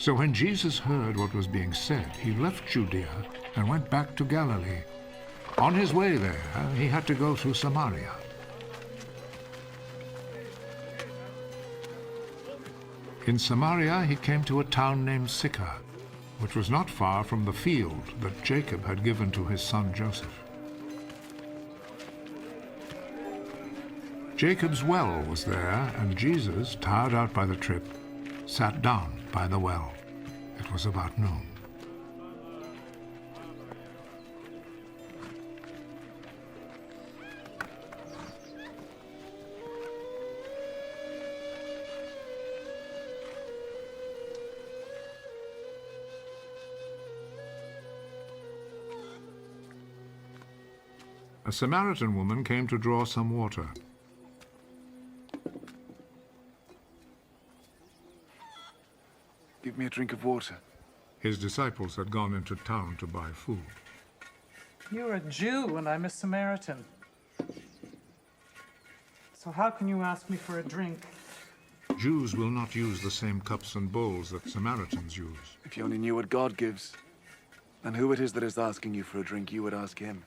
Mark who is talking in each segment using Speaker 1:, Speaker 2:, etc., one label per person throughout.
Speaker 1: So when Jesus heard what was being said, he left Judea and went back to Galilee. On his way there, he had to go through Samaria. In Samaria, he came to a town named Sychar, which was not far from the field that Jacob had given to his son Joseph. Jacob's well was there, and Jesus, tired out by the trip, sat down by the well. It was about noon. A Samaritan woman came to draw some water.
Speaker 2: Give me a drink of water.
Speaker 1: His disciples had gone into town to buy food.
Speaker 3: You're a Jew and I'm a Samaritan. So how can you ask me for a drink?
Speaker 1: Jews will not use the same cups and bowls that Samaritans use.
Speaker 2: If you only knew what God gives, and who it is that is asking you for a drink, you would ask him.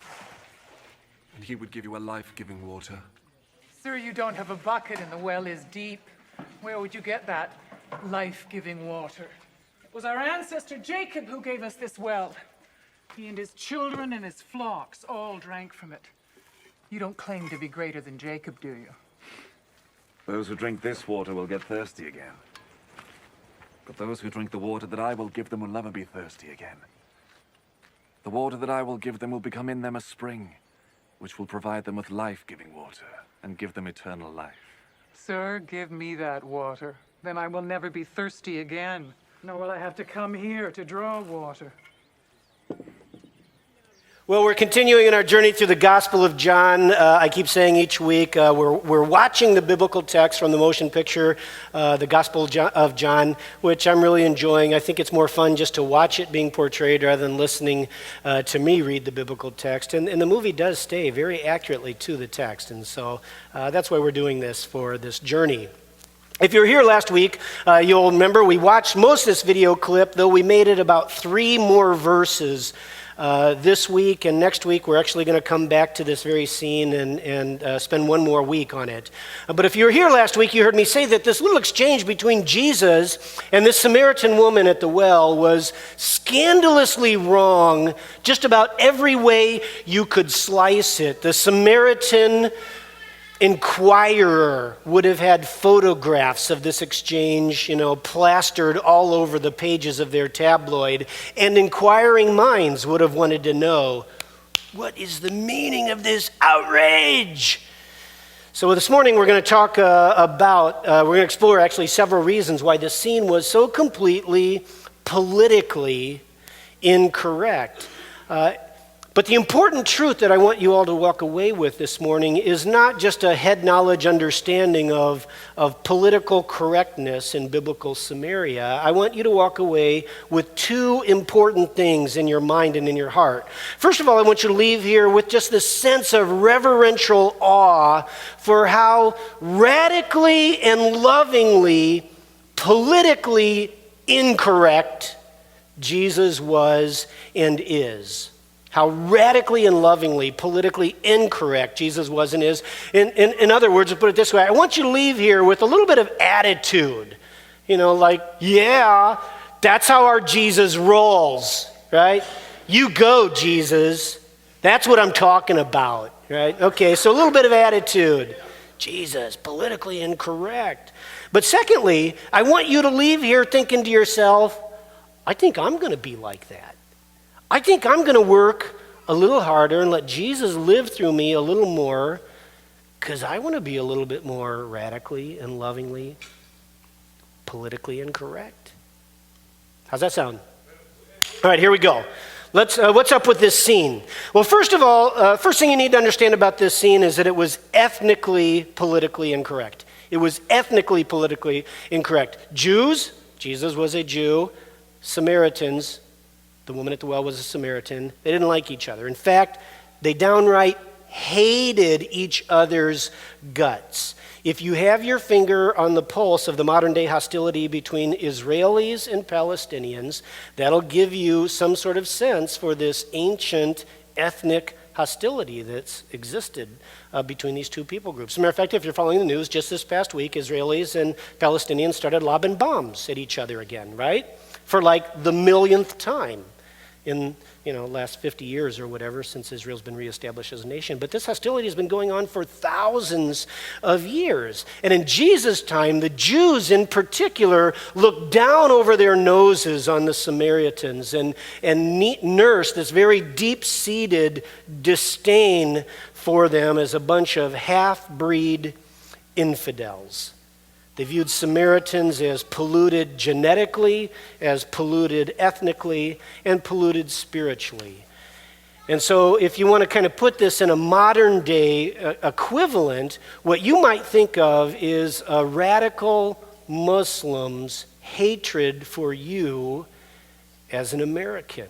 Speaker 2: And he would give you a life-giving water.
Speaker 3: Sir, you don't have a bucket and the well is deep. Where would you get that life-giving water? It was our ancestor Jacob who gave us this well. He and his children and his flocks all drank from it. You don't claim to be greater than Jacob, do you?
Speaker 2: Those who drink this water will get thirsty again. But those who drink the water that I will give them will never be thirsty again. The water that I will give them will become in them a spring, which will provide them with life-giving water and give them eternal life.
Speaker 3: Sir, give me that water. Then I will never be thirsty again. Nor will I have to come here to draw water.
Speaker 4: Well, we're continuing in our journey through the Gospel of John. I keep saying each week, we're watching the biblical text from the motion picture, the Gospel of John, which I'm really enjoying. I think it's more fun just to watch it being portrayed rather than listening to me read the biblical text. And the movie does stay very accurately to the text. And so that's why we're doing this for this journey. If you were here last week, you'll remember we watched most of this video clip, though we made it about 3 more verses this week, and next week we're actually going to come back to this very scene and spend 1 more week on it. But if you were here last week, you heard me say that this little exchange between Jesus and this Samaritan woman at the well was scandalously wrong just about every way you could slice it. The Samaritan Inquirer would have had photographs of this exchange, plastered all over the pages of their tabloid, and inquiring minds would have wanted to know, what is the meaning of this outrage? So this morning we're going to talk we're going to explore actually several reasons why this scene was so completely politically incorrect. But the important truth that I want you all to walk away with this morning is not just a head knowledge understanding of political correctness in biblical Samaria. I want you to walk away with 2 important things in your mind and in your heart. First of all, I want you to leave here with just this sense of reverential awe for how radically and lovingly, politically incorrect Jesus was and is. How radically and lovingly, politically incorrect Jesus was and is. In other words, to put it this way, I want you to leave here with a little bit of attitude. Yeah, that's how our Jesus rolls, right? You go, Jesus. That's what I'm talking about, right? Okay, so a little bit of attitude. Jesus, politically incorrect. But secondly, I want you to leave here thinking to yourself, I think I'm going to be like that. I think I'm going to work a little harder and let Jesus live through me a little more because I want to be a little bit more radically and lovingly, politically incorrect. How's that sound? All right, here we go. What's up with this scene? Well, first of all, first thing you need to understand about this scene is that it was ethnically, politically incorrect. It was ethnically, politically incorrect. Jews, Jesus was a Jew. Samaritans, the woman at the well was a Samaritan. They didn't like each other. In fact, they downright hated each other's guts. If you have your finger on the pulse of the modern day hostility between Israelis and Palestinians, that'll give you some sort of sense for this ancient ethnic hostility that's existed between these two people groups. As a matter of fact, if you're following the news, just this past week, Israelis and Palestinians started lobbing bombs at each other again, right? For like the millionth time in last 50 years or whatever since Israel's been reestablished as a nation. But this hostility has been going on for thousands of years. And in Jesus' time, the Jews in particular looked down over their noses on the Samaritans and nursed this very deep-seated disdain for them as a bunch of half-breed infidels. They viewed Samaritans as polluted genetically, as polluted ethnically, and polluted spiritually. And so if you want to kind of put this in a modern day equivalent, what you might think of is a radical Muslim's hatred for you as an American.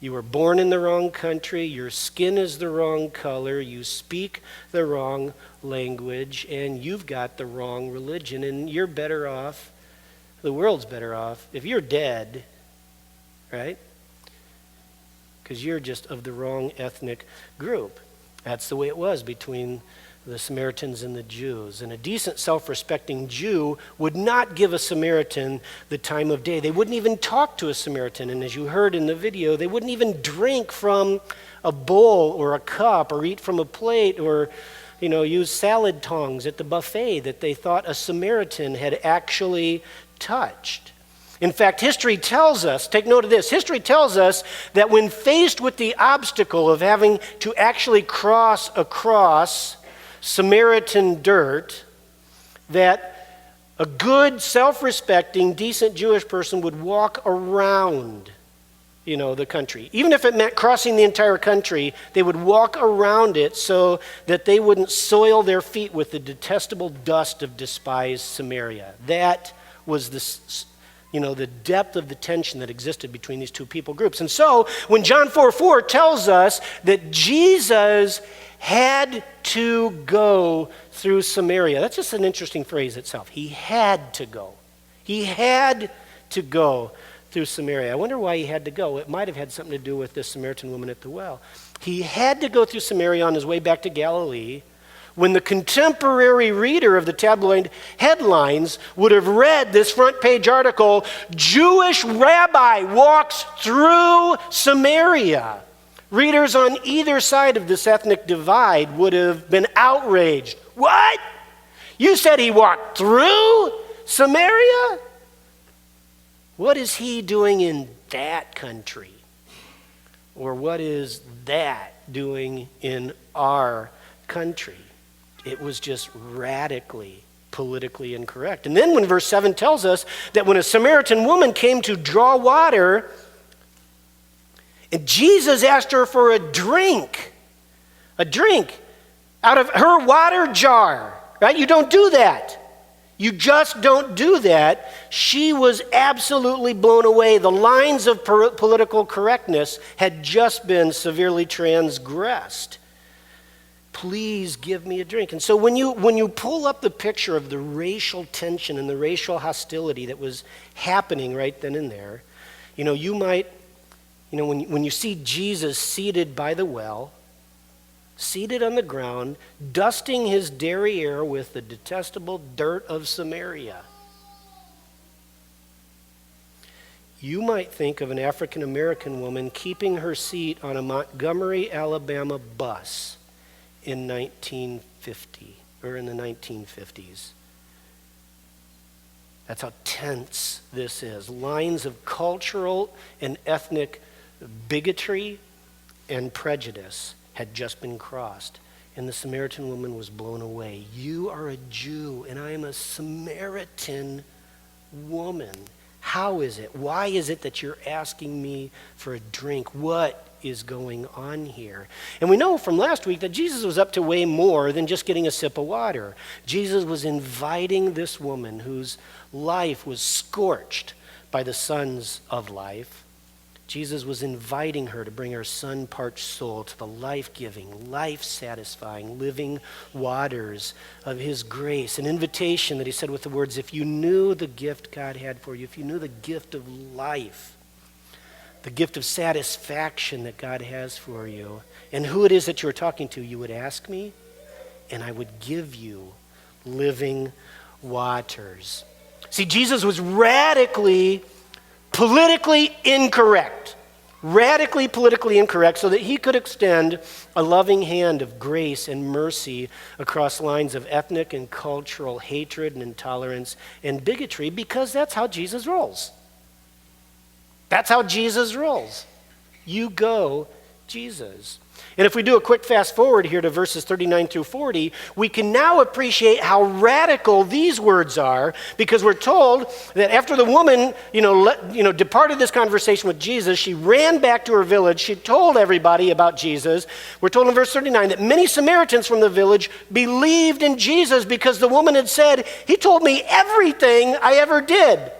Speaker 4: You were born in the wrong country, your skin is the wrong color, you speak the wrong language, and you've got the wrong religion, and you're better off, the world's better off, if you're dead, right? Because you're just of the wrong ethnic group. That's the way it was between the Samaritans and the Jews. And a decent, self-respecting Jew would not give a Samaritan the time of day. They wouldn't even talk to a Samaritan. And as you heard in the video, they wouldn't even drink from a bowl or a cup or eat from a plate or, use salad tongs at the buffet that they thought a Samaritan had actually touched. In fact, history tells us, take note of this, history tells us that when faced with the obstacle of having to actually cross across Samaritan dirt, that a good, self-respecting, decent Jewish person would walk around, the country. Even if it meant crossing the entire country, they would walk around it so that they wouldn't soil their feet with the detestable dust of despised Samaria. That was the depth of the tension that existed between these two people groups. And so when John 4:4 tells us that Jesus had to go through Samaria, that's just an interesting phrase itself. He had to go. He had to go through Samaria. I wonder why he had to go. It might have had something to do with this Samaritan woman at the well. He had to go through Samaria on his way back to Galilee, when the contemporary reader of the tabloid headlines would have read this front page article, "Jewish rabbi walks through Samaria." Readers on either side of this ethnic divide would have been outraged. What? You said he walked through Samaria? What is he doing in that country? Or what is that doing in our country? It was just radically politically incorrect. And then when verse 7 tells us that when a Samaritan woman came to draw water, and Jesus asked her for a drink out of her water jar, right? You don't do that. You just don't do that. She was absolutely blown away. The lines of political correctness had just been severely transgressed. Please give me a drink. And so when you pull up the picture of the racial tension and the racial hostility that was happening right then and there, you might, when you see Jesus seated by the well, seated on the ground, dusting his derriere with the detestable dirt of Samaria, you might think of an African American woman keeping her seat on a Montgomery, Alabama bus in 1950 or in the 1950s. That's how tense this is. Lines of cultural and ethnic bigotry and prejudice had just been crossed, and the Samaritan woman was blown away. You are a Jew, and I am a Samaritan woman. How is it? Why is it that you're asking me for a drink? What is going on here? And we know from last week that Jesus was up to way more than just getting a sip of water. Jesus was inviting this woman whose life was scorched by the sons of life Jesus was inviting her to bring her sun-parched soul to the life-giving, life-satisfying, living waters of his grace. An invitation that he said with the words, if you knew the gift God had for you, if you knew the gift of life, the gift of satisfaction that God has for you, and who it is that you're talking to, you would ask me, and I would give you living waters. See, Jesus was radically politically incorrect so that he could extend a loving hand of grace and mercy across lines of ethnic and cultural hatred and intolerance and bigotry, because that's how Jesus rolls. That's how Jesus rolls. You go, Jesus. And if we do a quick fast forward here to verses 39 through 40, we can now appreciate how radical these words are, because we're told that after the woman, departed this conversation with Jesus, she ran back to her village. She told everybody about Jesus. We're told in verse 39 that many Samaritans from the village believed in Jesus because the woman had said, he told me everything I ever did.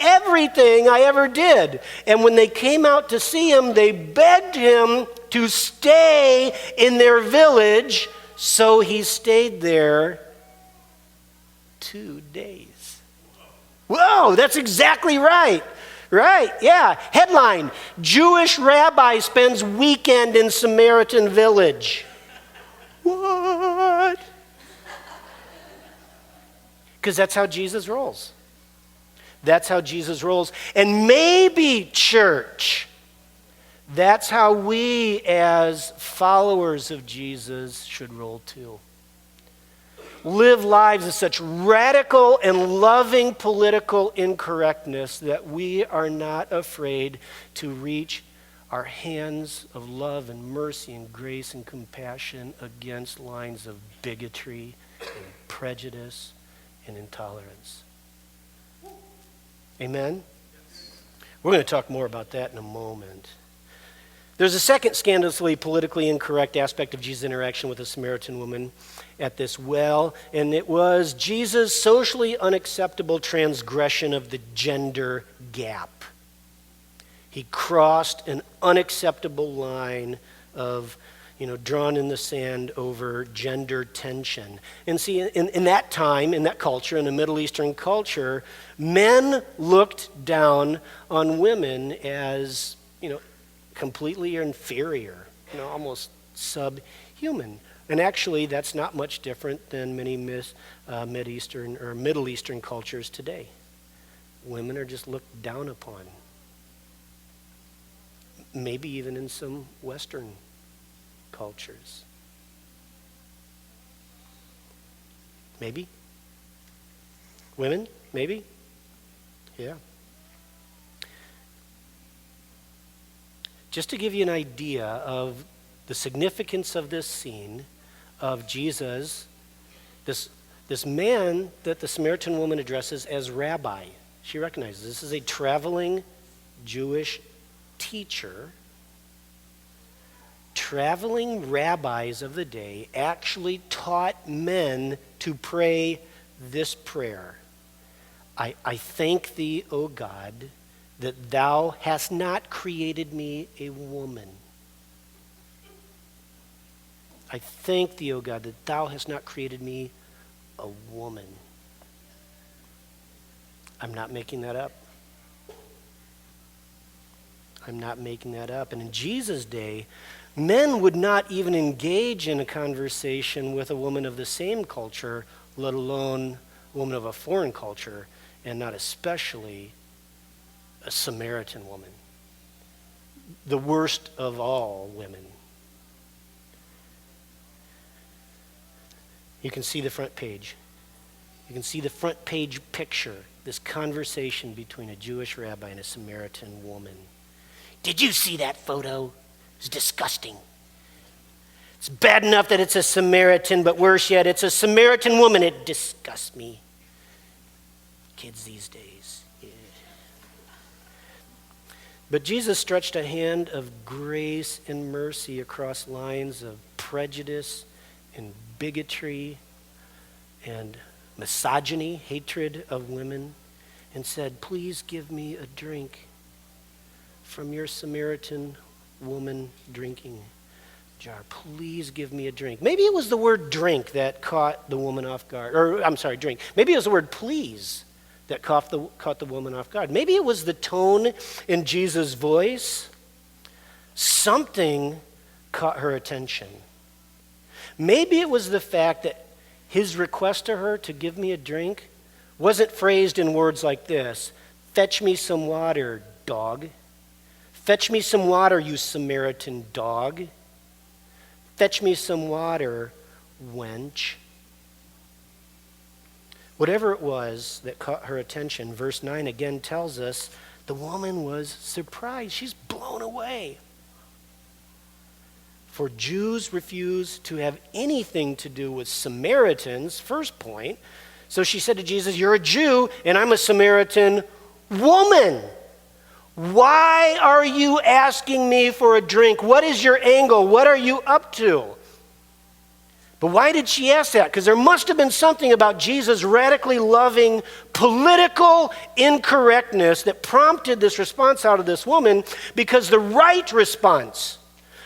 Speaker 4: Everything I ever did. And when they came out to see him, they begged him to stay in their village. So he stayed there 2 days. Whoa, that's exactly right. Right, yeah. Headline, Jewish rabbi spends weekend in Samaritan village. What? Because that's how Jesus rolls. That's how Jesus rolls. And maybe, church, that's how we as followers of Jesus should roll too. Live lives of such radical and loving political incorrectness that we are not afraid to reach our hands of love and mercy and grace and compassion against lines of bigotry and prejudice and intolerance. Amen? We're going to talk more about that in a moment. There's a second scandalously politically incorrect aspect of Jesus' interaction with the Samaritan woman at this well, and it was Jesus' socially unacceptable transgression of the gender gap. He crossed an unacceptable line of drawn in the sand over gender tension. And see, in that time, in that culture, in the Middle Eastern culture, men looked down on women as, completely inferior, almost subhuman. And actually, that's not much different than many Mid-Eastern or Middle Eastern cultures today. Women are just looked down upon. Maybe even in some Western cultures. Maybe. Women, maybe. Yeah. Just to give you an idea of the significance of this scene of Jesus, this man that the Samaritan woman addresses as rabbi. She recognizes this is a traveling Jewish teacher. Traveling rabbis of the day actually taught men to pray this prayer. I thank thee, O God, that thou hast not created me a woman. I thank thee, O God, that thou hast not created me a woman. I'm not making that up. I'm not making that up. And in Jesus' day, men would not even engage in a conversation with a woman of the same culture, let alone a woman of a foreign culture, and not especially a Samaritan woman. The worst of all women. You can see the front page. You can see the front page picture, this conversation between a Jewish rabbi and a Samaritan woman. Did you see that photo? It's disgusting. It's bad enough that it's a Samaritan, but worse yet, it's a Samaritan woman. It disgusts me. Kids these days. Yeah. But Jesus stretched a hand of grace and mercy across lines of prejudice and bigotry and misogyny, hatred of women, and said, please give me a drink. from your Samaritan woman drinking jar. Please give me a drink. Maybe it was the word drink that caught the woman off guard. Or, I'm sorry, drink. Maybe it was the word please that caught the woman off guard. Maybe it was the tone in Jesus' voice. Something caught her attention. Maybe it was the fact that his request to her to give me a drink wasn't phrased in words like this: fetch me some water, dog. Fetch me some water, you Samaritan dog. Fetch me some water, wench. Whatever it was that caught her attention, verse 9 again tells us the woman was surprised. She's blown away. For Jews refuse to have anything to do with Samaritans, first point. So she said to Jesus, "You're a Jew and I'm a Samaritan woman. Why are you asking me for a drink? What is your angle? What are you up to?" But why did she ask that? Because there must have been something about Jesus' radically loving political incorrectness that prompted this response out of this woman, because the right response,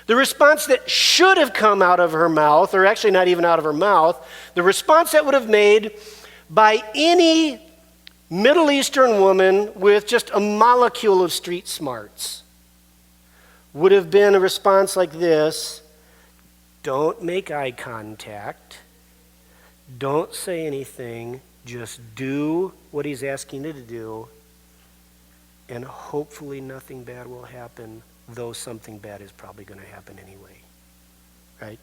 Speaker 4: the response that should have come out of her mouth, or actually not even out of her mouth, the response that would have made by any Middle Eastern woman with just a molecule of street smarts, would have been a response like this: don't make eye contact, don't say anything, just do what he's asking you to do, and hopefully nothing bad will happen, though something bad is probably going to happen anyway, right?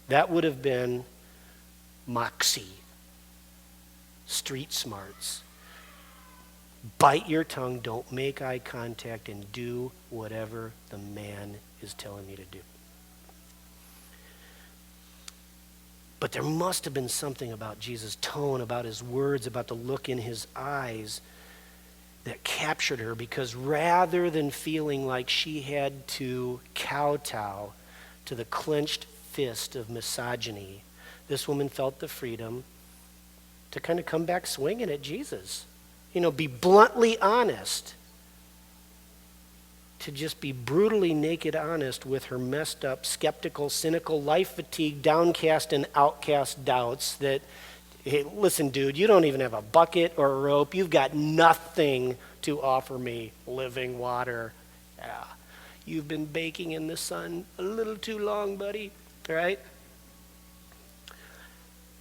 Speaker 4: That would have been moxie, street smarts. Bite your tongue, don't make eye contact, and do whatever the man is telling you to do. But there must have been something about Jesus' tone, about his words, about the look in his eyes that captured her, because rather than feeling like she had to kowtow to the clenched fist of misogyny, this woman felt the freedom to kind of come back swinging at Jesus. Be bluntly honest. To just be brutally naked honest with her messed up, skeptical, cynical, life-fatigued, downcast, and outcast doubts that, hey, listen, dude, you don't even have a bucket or a rope. You've got nothing to offer me, living water. Yeah. You've been baking in the sun a little too long, buddy, right?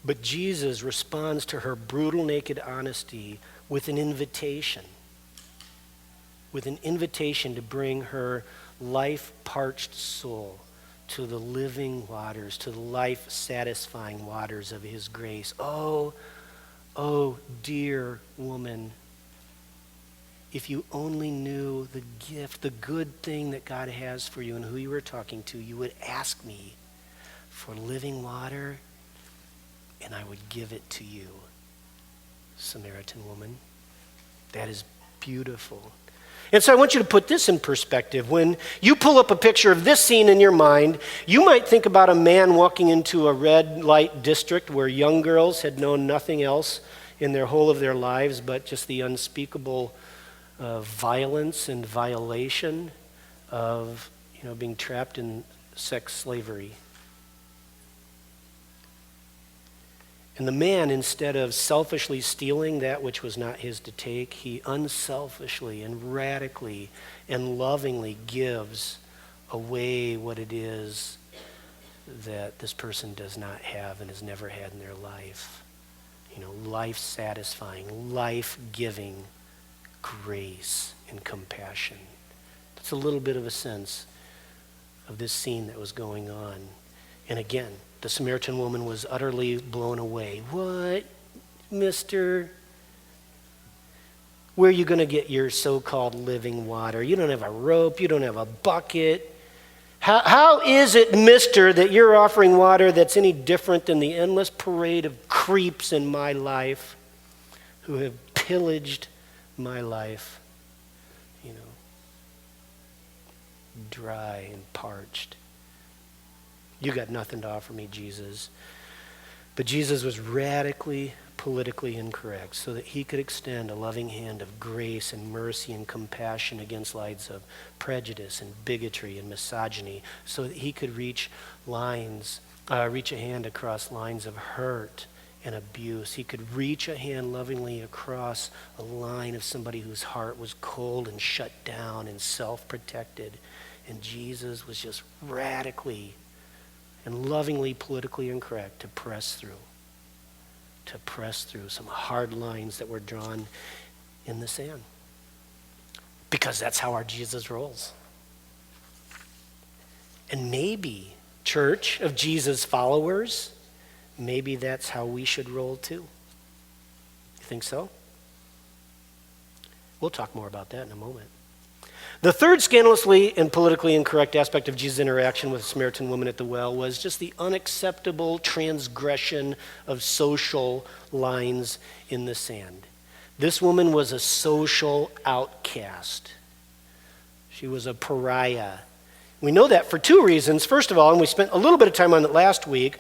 Speaker 4: But Jesus responds to her brutal, naked honesty with an invitation. With an invitation to bring her life-parched soul to the living waters, to the life-satisfying waters of his grace. Oh, dear woman, if you only knew the gift, the good thing that God has for you and who you were talking to, you would ask me for living water, and I would give it to you. Samaritan woman, that is beautiful. And so I want you to put this in perspective. When you pull up a picture of this scene in your mind, you might think about a man walking into a red light district where young girls had known nothing else in their whole of their lives but just the unspeakable violence and violation of being trapped in sex slavery. And the man, instead of selfishly stealing that which was not his to take, he unselfishly and radically and lovingly gives away what it is that this person does not have and has never had in their life. Life-satisfying, life-giving grace and compassion. That's a little bit of a sense of this scene that was going on. And again, the Samaritan woman was utterly blown away. What, mister? Where are you going to get your so-called living water? You don't have a rope. You don't have a bucket. How is it, mister, that you're offering water that's any different than the endless parade of creeps in my life who have pillaged my life, dry and parched? You got nothing to offer me, Jesus. But Jesus was radically politically incorrect so that he could extend a loving hand of grace and mercy and compassion against lines of prejudice and bigotry and misogyny, so that he could reach a hand across lines of hurt and abuse. He could reach a hand lovingly across a line of somebody whose heart was cold and shut down and self-protected. And Jesus was just radically and lovingly politically incorrect to press through some hard lines that were drawn in the sand. Because that's how our Jesus rolls. And maybe, church of Jesus followers, maybe that's how we should roll too. You think so? We'll talk more about that in a moment. The third scandalously and politically incorrect aspect of Jesus' interaction with the Samaritan woman at the well was just the unacceptable transgression of social lines in the sand. This woman was a social outcast. She was a pariah. We know that for two reasons. First of all, and we spent a little bit of time on it last week,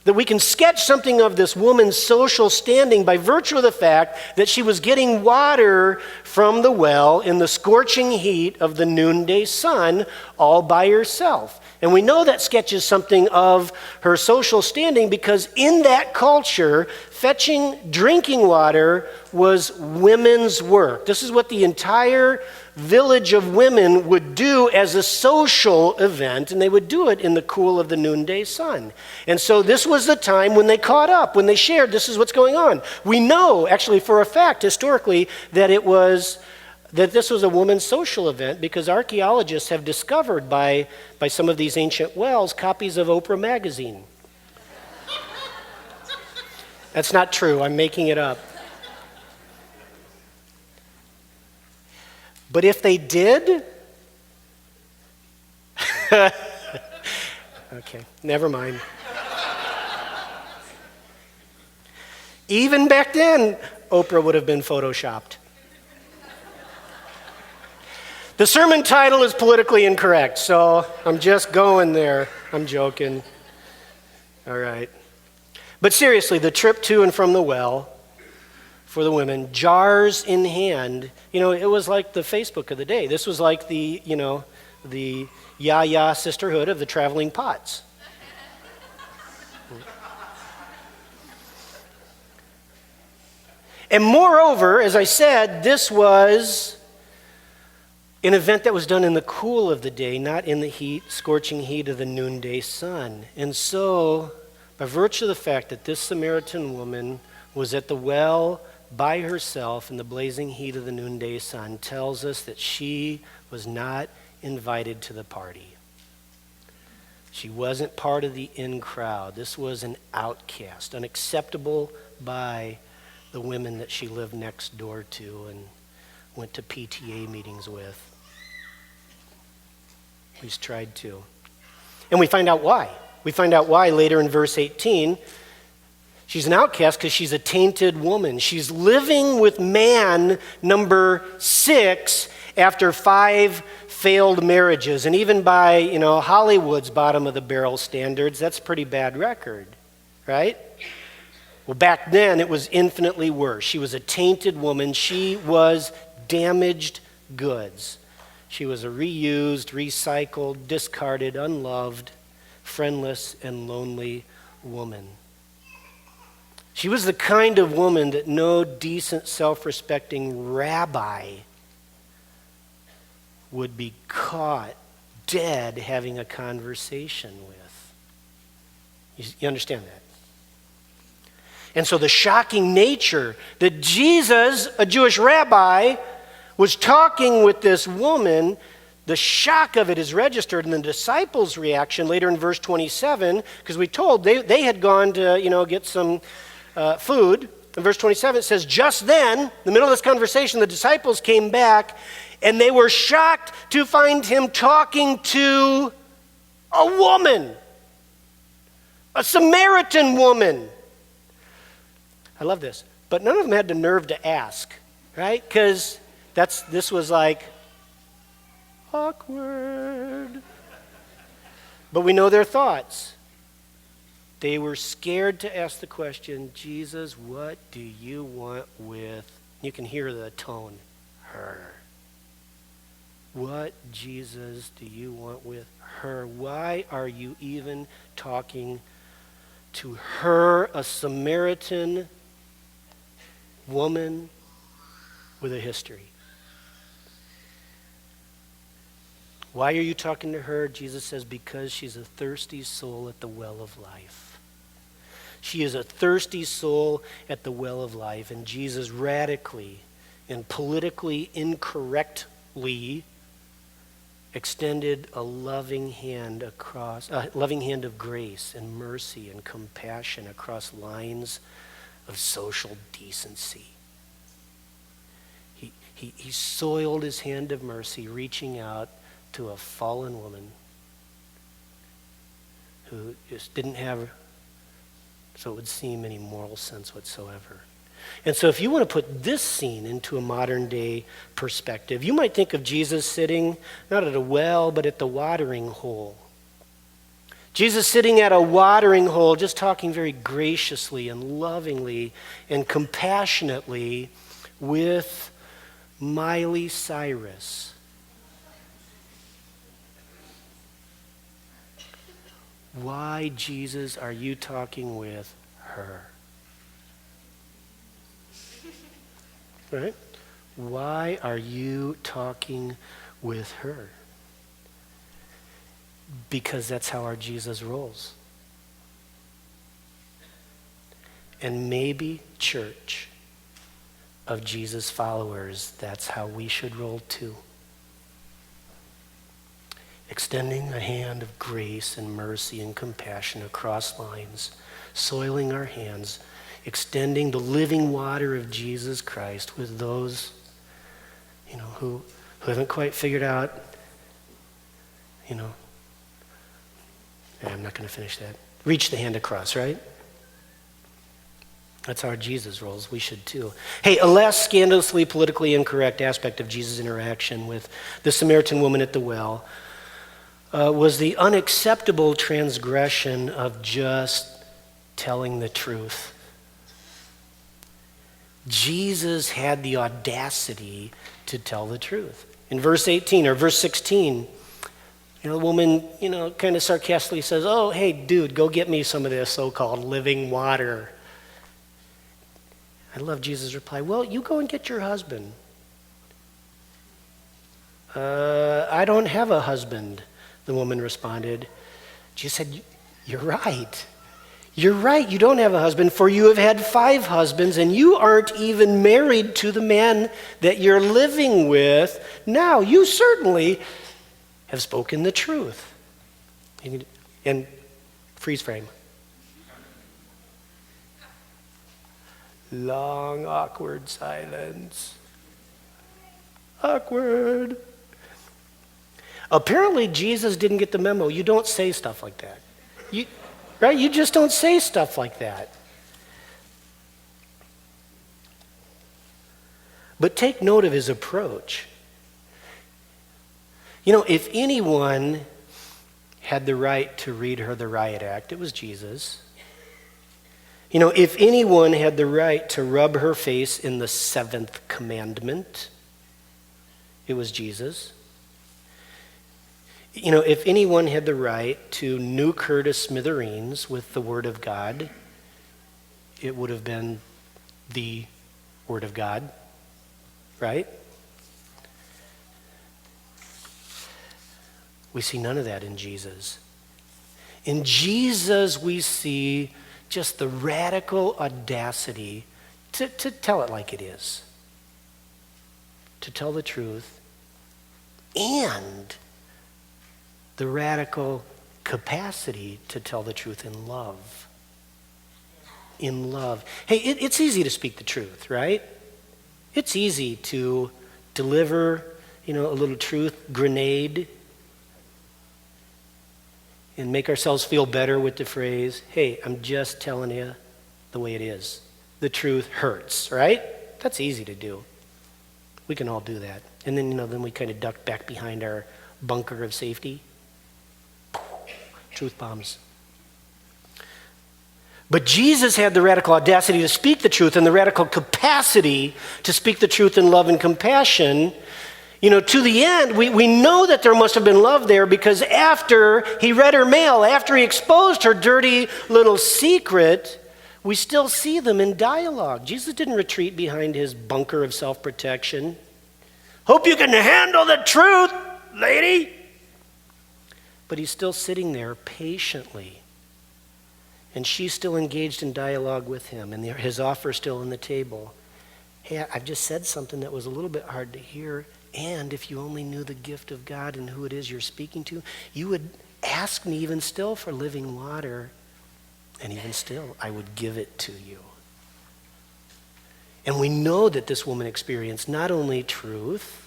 Speaker 4: that we can sketch something of this woman's social standing by virtue of the fact that she was getting water from the well in the scorching heat of the noonday sun all by herself. And we know that sketches something of her social standing because in that culture, fetching drinking water was women's work. This is what the entire village of women would do as a social event, and they would do it in the cool of the noonday sun. And so this was the time when they caught up, when they shared, this is what's going on. We know, actually for a fact, historically, that this was a woman's social event because archaeologists have discovered by some of these ancient wells copies of Oprah magazine. That's not true, I'm making it up. But if they did, okay, never mind. Even back then, Oprah would have been photoshopped. The sermon title is politically incorrect, so I'm just going there. I'm joking. All right. But seriously, the trip to and from the well for the women, jars in hand, it was like the Facebook of the day. This was like the Yah sisterhood of the traveling pots. And moreover, as I said, this was an event that was done in the cool of the day, not in the scorching heat of the noonday sun. And so, by virtue of the fact that this Samaritan woman was at the well by herself in the blazing heat of the noonday sun, tells us that she was not invited to the party. She wasn't part of the in crowd. This was an outcast, unacceptable by the women that she lived next door to and went to PTA meetings with. At least tried to. And we find out why. We find out why later in verse 18. She's an outcast because she's a tainted woman. She's living with man number 6 after 5 failed marriages. And even by, Hollywood's bottom of the barrel standards, that's a pretty bad record, right? Well, back then it was infinitely worse. She was a tainted woman. She was damaged goods. She was a reused, recycled, discarded, unloved, friendless, and lonely woman. She was the kind of woman that no decent, self-respecting rabbi would be caught dead having a conversation with. You understand that? And so the shocking nature that Jesus, a Jewish rabbi, was talking with this woman, the shock of it is registered in the disciples' reaction later in verse 27, because we told they had gone to, get some food. In verse 27 it says, just then, in the middle of this conversation, the disciples came back and they were shocked to find him talking to a woman, a Samaritan woman. I love this. But none of them had the nerve to ask, right? Because this was like awkward. But we know their thoughts. They were scared to ask the question, Jesus, what do you want with, you can hear the tone, her. What, Jesus, do you want with her? Why are you even talking to her, a Samaritan woman with a history? Why are you talking to her? Jesus says, because she's a thirsty soul at the well of life. She is a thirsty soul at the well of life. And Jesus radically and politically incorrectly extended a loving hand of grace and mercy and compassion across lines of social decency. He soiled his hand of mercy, reaching out to a fallen woman who just didn't have, so it would seem, any moral sense whatsoever. And so if you want to put this scene into a modern day perspective, you might think of Jesus sitting not at a well, but at the watering hole. Jesus sitting at a watering hole, just talking very graciously and lovingly and compassionately with Miley Cyrus. Why, Jesus, are you talking with her? Right? Why are you talking with her? Because that's how our Jesus rolls. And maybe, church of Jesus followers, that's how we should roll too. Extending a hand of grace and mercy and compassion across lines, soiling our hands, extending the living water of Jesus Christ with those, who haven't quite figured out, I'm not going to finish that. Reach the hand across, right? That's how our Jesus rolls. We should too. Hey, a less scandalously politically incorrect aspect of Jesus' interaction with the Samaritan woman at the well was the unacceptable transgression of just telling the truth. Jesus had the audacity to tell the truth. In verse 18 or verse 16, the woman, kind of sarcastically says, oh, hey, dude, go get me some of this so-called living water. I love Jesus' reply, well, you go and get your husband. I don't have a husband, the woman responded. Jesus said, you're right. You're right, you don't have a husband, for you have had 5 husbands, and you aren't even married to the man that you're living with. Now, you certainly have spoken the truth. And freeze frame. Long, awkward silence. Awkward. Apparently, Jesus didn't get the memo. You don't say stuff like that. Right? You just don't say stuff like that. But take note of his approach. If anyone had the right to read her the riot act, it was Jesus. If anyone had the right to rub her face in the 7th commandment, it was Jesus. If anyone had the right to nuke her to smithereens with the Word of God, it would have been the Word of God, right? We see none of that in Jesus. In Jesus, we see just the radical audacity to tell it like it is, to tell the truth, and the radical capacity to tell the truth in love. In love. Hey, it's easy to speak the truth, right? It's easy to deliver, a little truth grenade and make ourselves feel better with the phrase, hey, I'm just telling you the way it is. The truth hurts, right? That's easy to do. We can all do that. And then, then we kind of duck back behind our bunker of safety. Truth bombs. But Jesus had the radical audacity to speak the truth and the radical capacity to speak the truth in love and compassion. To the end, we know that there must have been love there, because after he read her mail, after he exposed her dirty little secret, we still see them in dialogue. Jesus didn't retreat behind his bunker of self-protection. Hope you can handle the truth, lady. But he's still sitting there patiently. And she's still engaged in dialogue with him, and his offer is still on the table. Hey, I've just said something that was a little bit hard to hear, and if you only knew the gift of God and who it is you're speaking to, you would ask me even still for living water, and even still, I would give it to you. And we know that this woman experienced not only truth,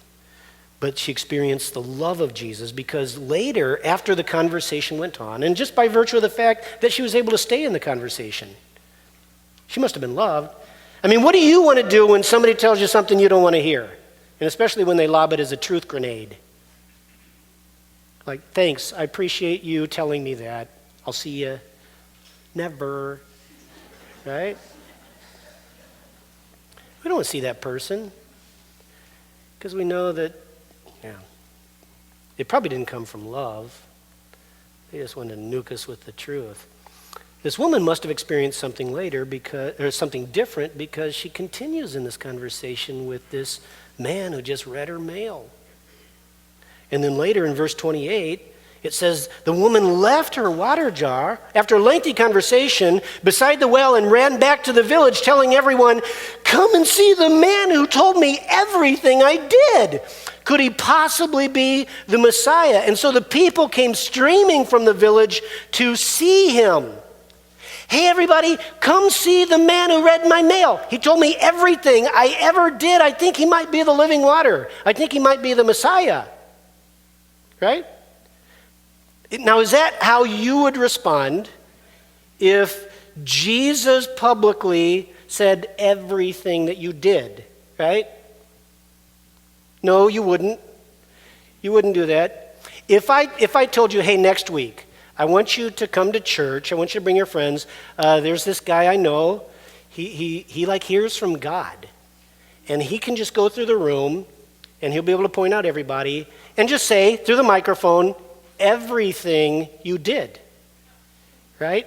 Speaker 4: but she experienced the love of Jesus, because later, after the conversation went on, and just by virtue of the fact that she was able to stay in the conversation, she must have been loved. I mean, what do you want to do when somebody tells you something you don't want to hear? And especially when they lob it as a truth grenade. Like, thanks, I appreciate you telling me that. I'll see you never, right? We don't want to see that person, because we know that it probably didn't come from love. They just wanted to nuke us with the truth. This woman must have experienced something later, or something different, because she continues in this conversation with this man who just read her mail. And then later in verse 28, it says, the woman left her water jar after a lengthy conversation beside the well and ran back to the village, telling everyone, come and see the man who told me everything I did. Could he possibly be the Messiah? And so the people came streaming from the village to see him. Hey, everybody, come see the man who read my mail. He told me everything I ever did. I think he might be the living water. I think he might be the Messiah. Right? Now, is that how you would respond if Jesus publicly said everything that you did? Right? No, you wouldn't. You wouldn't do that. If I told you, hey, next week, I want you to come to church. I want you to bring your friends. There's this guy I know. He like hears from God. And he can just go through the room, and he'll be able to point out everybody and just say through the microphone everything you did. Right?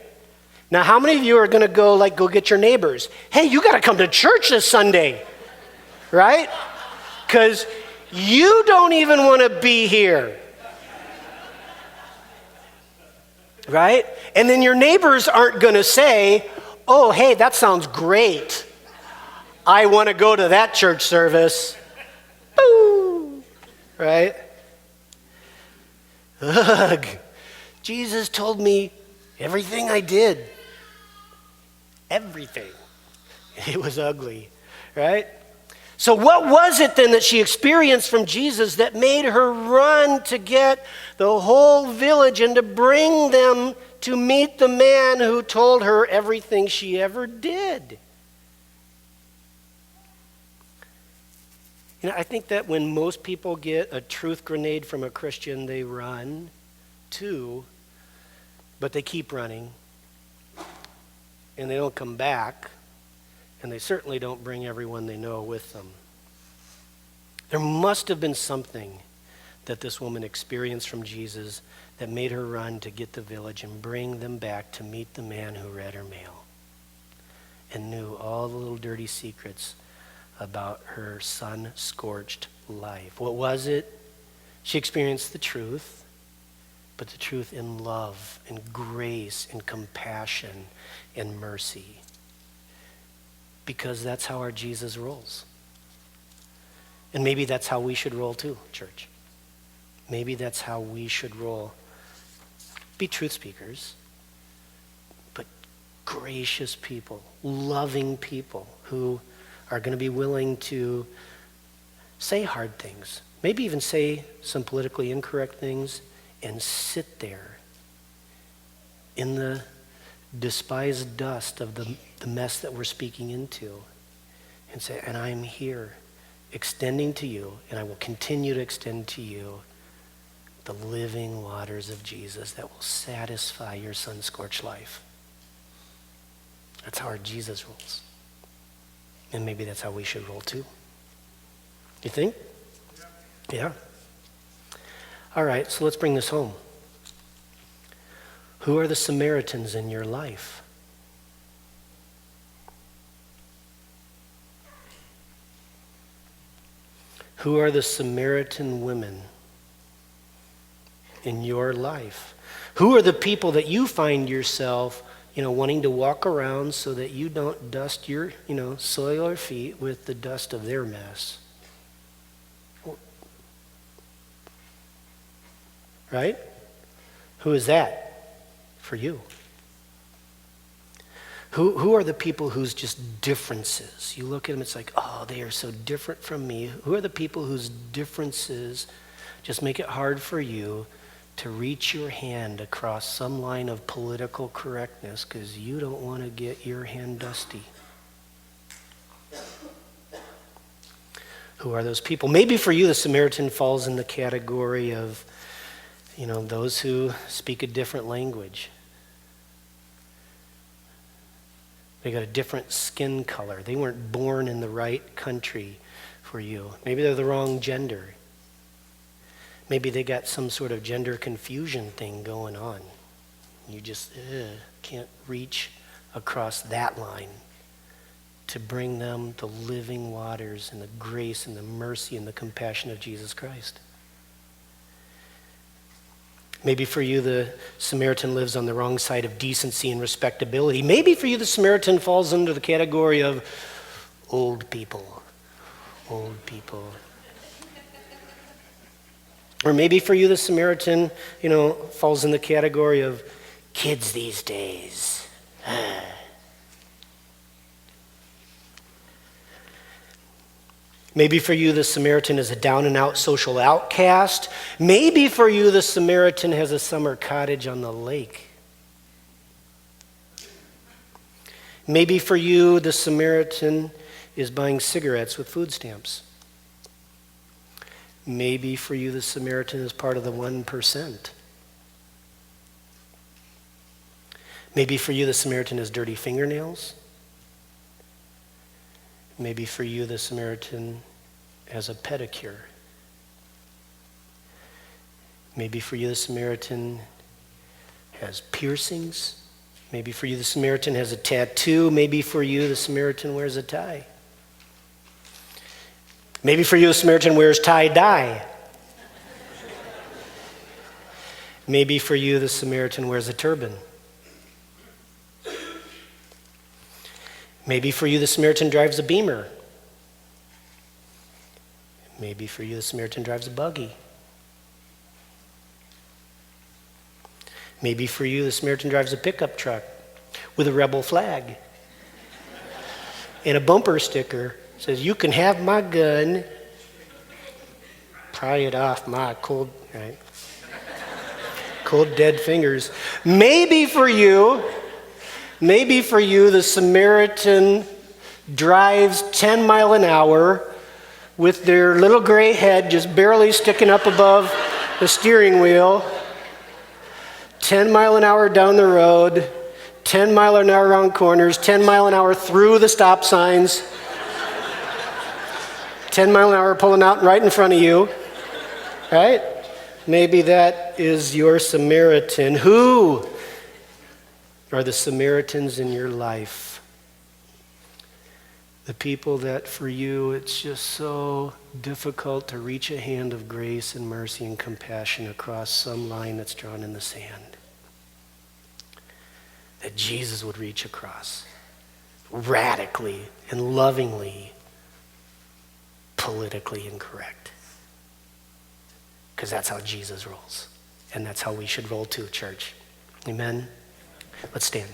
Speaker 4: Now, how many of you are going to go get your neighbors? Hey, you got to come to church this Sunday. Right? Because you don't even want to be here. Right? And then your neighbors aren't going to say, oh, hey, that sounds great. I want to go to that church service. Boo! Right? Ugh. Jesus told me everything I did. Everything. It was ugly. Right? So what was it then that she experienced from Jesus that made her run to get the whole village and to bring them to meet the man who told her everything she ever did? I think that when most people get a truth grenade from a Christian, they run too, but they keep running, and they don't come back. And they certainly don't bring everyone they know with them. There must have been something that this woman experienced from Jesus that made her run to get the village and bring them back to meet the man who read her mail and knew all the little dirty secrets about her sun-scorched life. What was it? She experienced the truth, but the truth in love and grace and compassion and mercy. Because that's how our Jesus rolls. And maybe that's how we should roll too, church. Maybe that's how we should roll. Be truth speakers, but gracious people, loving people who are going to be willing to say hard things, maybe even say some politically incorrect things, and sit there in the despised dust of the mess that we're speaking into and say, and I'm here extending to you, and I will continue to extend to you the living waters of Jesus that will satisfy your sun-scorched life. That's how our Jesus rolls. And maybe that's how we should roll too. You think? Yeah. All right, so let's bring this home. Who are the Samaritans in your life? Who are the Samaritan women in your life? Who are the people that you find yourself, wanting to walk around so that you don't dust your, soil your feet with the dust of their mess? Right? Who is that for you? Who are the people whose just differences, you look at them, it's like, oh, they are so different from me. Who are the people whose differences just make it hard for you to reach your hand across some line of political correctness because you don't want to get your hand dusty? Who are those people? Maybe for you, the Samaritan falls in the category of, those who speak a different language. They got a different skin color. They weren't born in the right country for you. Maybe they're the wrong gender. Maybe they got some sort of gender confusion thing going on. You just can't reach across that line to bring them the living waters and the grace and the mercy and the compassion of Jesus Christ. Maybe for you, the Samaritan lives on the wrong side of decency and respectability. Maybe for you, the Samaritan falls under the category of old people. Old people. Or maybe for you, the Samaritan, falls in the category of kids these days. Maybe for you, the Samaritan is a down-and-out social outcast. Maybe for you, the Samaritan has a summer cottage on the lake. Maybe for you, the Samaritan is buying cigarettes with food stamps. Maybe for you, the Samaritan is part of the 1%. Maybe for you, the Samaritan has dirty fingernails. Maybe for you, the Samaritan has a pedicure. Maybe for you, the Samaritan has piercings. Maybe for you, the Samaritan has a tattoo. Maybe for you, the Samaritan wears a tie. Maybe for you, the Samaritan wears tie-dye. Maybe for you, the Samaritan wears a turban. Maybe for you, the Samaritan drives a Beamer. Maybe for you, the Samaritan drives a buggy. Maybe for you, the Samaritan drives a pickup truck with a rebel flag and a bumper sticker that says, "You can have my gun, pry it off my cold dead fingers." Maybe for you, the Samaritan drives 10 miles an hour with their little gray head just barely sticking up above the steering wheel, 10 miles an hour down the road, 10 miles an hour around corners, 10 miles an hour through the stop signs, 10 miles an hour pulling out right in front of you, right? Maybe that is your Samaritan. Who are the Samaritans in your life? The people that for you it's just so difficult to reach a hand of grace and mercy and compassion across some line that's drawn in the sand. That Jesus would reach across radically and lovingly, politically incorrect. Because that's how Jesus rolls. And that's how we should roll too, church. Amen? Let's stand.